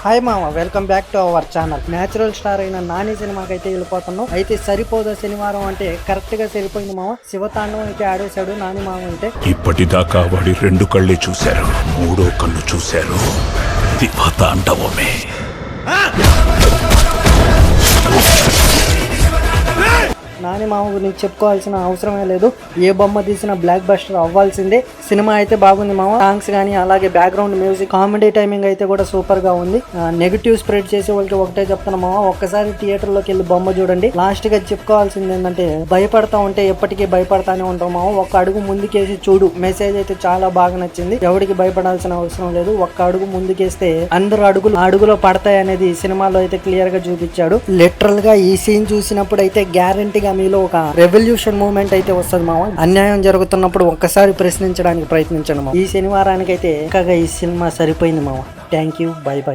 Hi మామ, welcome back to our channel. Natural star అయిన నాని సినిమాకి అయితే వెళ్ళిపోతున్నాం. అయితే సరిపోదా శనివారం అంటే కరెక్ట్ గా సరిపోయింది మామ. శివతాండవం అయితే ఆడేశాడు నాని మామ. అయితే ఇప్పటిదాకా వాడి 2 కళ్ళే చూశారు, 3వ కన్ను చూశారు. శివతాండవమే. నాని మామ గురించి చెప్పుకోవాల్సిన అవసరమే లేదు. ఏ బొమ్మ తీసినా బ్లాక్ బస్టర్ అవ్వాల్సిందే. సినిమా అయితే బాగుంది మామ. సాంగ్స్ కానీ అలాగే బ్యాక్గ్రౌండ్ మ్యూజిక్, కామెడీ టైమింగ్ అయితే కూడా సూపర్ గా ఉంది. నెగిటివ్ స్ప్రెడ్ చేసే వాళ్ళకి ఒకటే చెప్తున్నా మామ, ఒక్కసారి థియేటర్ లోకి వెళ్ళి బొమ్మ చూడండి. లాస్ట్ గా చెప్పుకోవాల్సింది ఏంటంటే, భయపడతా ఉంటే ఎప్పటికీ భయపడతానే ఉంటాం మామ. ఒక్క అడుగు ముందుకేసి చూడు. మెసేజ్ అయితే చాలా బాగా నచ్చింది. ఎవరికి భయపడాల్సిన అవసరం లేదు. ఒక్క అడుగు ముందుకేస్తే అందరు అడుగులో పడతాయి అనేది సినిమాలో అయితే క్లియర్ గా చూపించాడు. లిటరల్ గా ఈ సీన్ చూసినప్పుడు అయితే గ్యారంటీగా మీలో ఒక రెవల్యూషన్ మూవ్మెంట్ అయితే వస్తుంది మామ. అన్యాయం జరుగుతున్నప్పుడు ఒక్కసారి ప్రశ్నించడానికి ప్రయత్నించండి మామ. ఈ శనివారానికి అయితే ఈ సినిమా సరిపోయింది మామ. Thank you, by by.